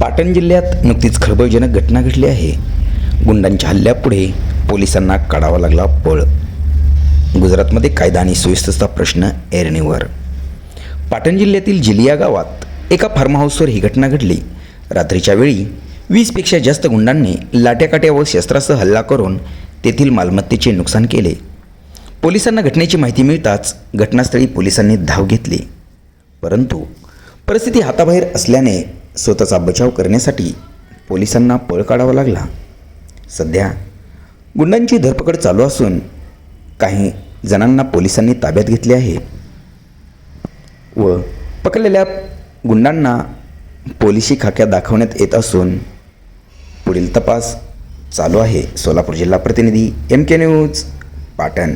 पाटण जिल्ह्यात नुकतीच खळबळजनक घटना घडली आहे. गुंडांच्या हल्ल्यापुढे पोलिसांना काढावा लागला पळ. गुजरातमध्ये कायदा आणि सुव्यवस्थेचा प्रश्न ऐरणीवर. पाटण जिल्ह्यातील जिलिया गावात एका फार्म हाऊसवर ही घटना घडली. रात्रीच्या वेळी 20पेक्षा जास्त गुंडांनी लाट्याकाट्या व शस्त्रासह हल्ला करून तेथील मालमत्तेचे नुकसान केले. पोलिसांना घटनेची माहिती मिळताच घटनास्थळी पोलिसांनी धाव घेतली, परंतु परिस्थिती हाताबाहेर असल्याने स्वतःचा बचाव करण्यासाठी पोलिसांना पळ काढावा लागला. सध्या गुंडांची धरपकड चालू असून काही जणांना पोलिसांनी ताब्यात घेतले आहे व पकडलेल्या गुंडांना पोलिसी खाक्या दाखवण्यात येत असून पुढील तपास चालू आहे. सोलापूर जिल्हा प्रतिनिधी MK न्यूज, पाटण.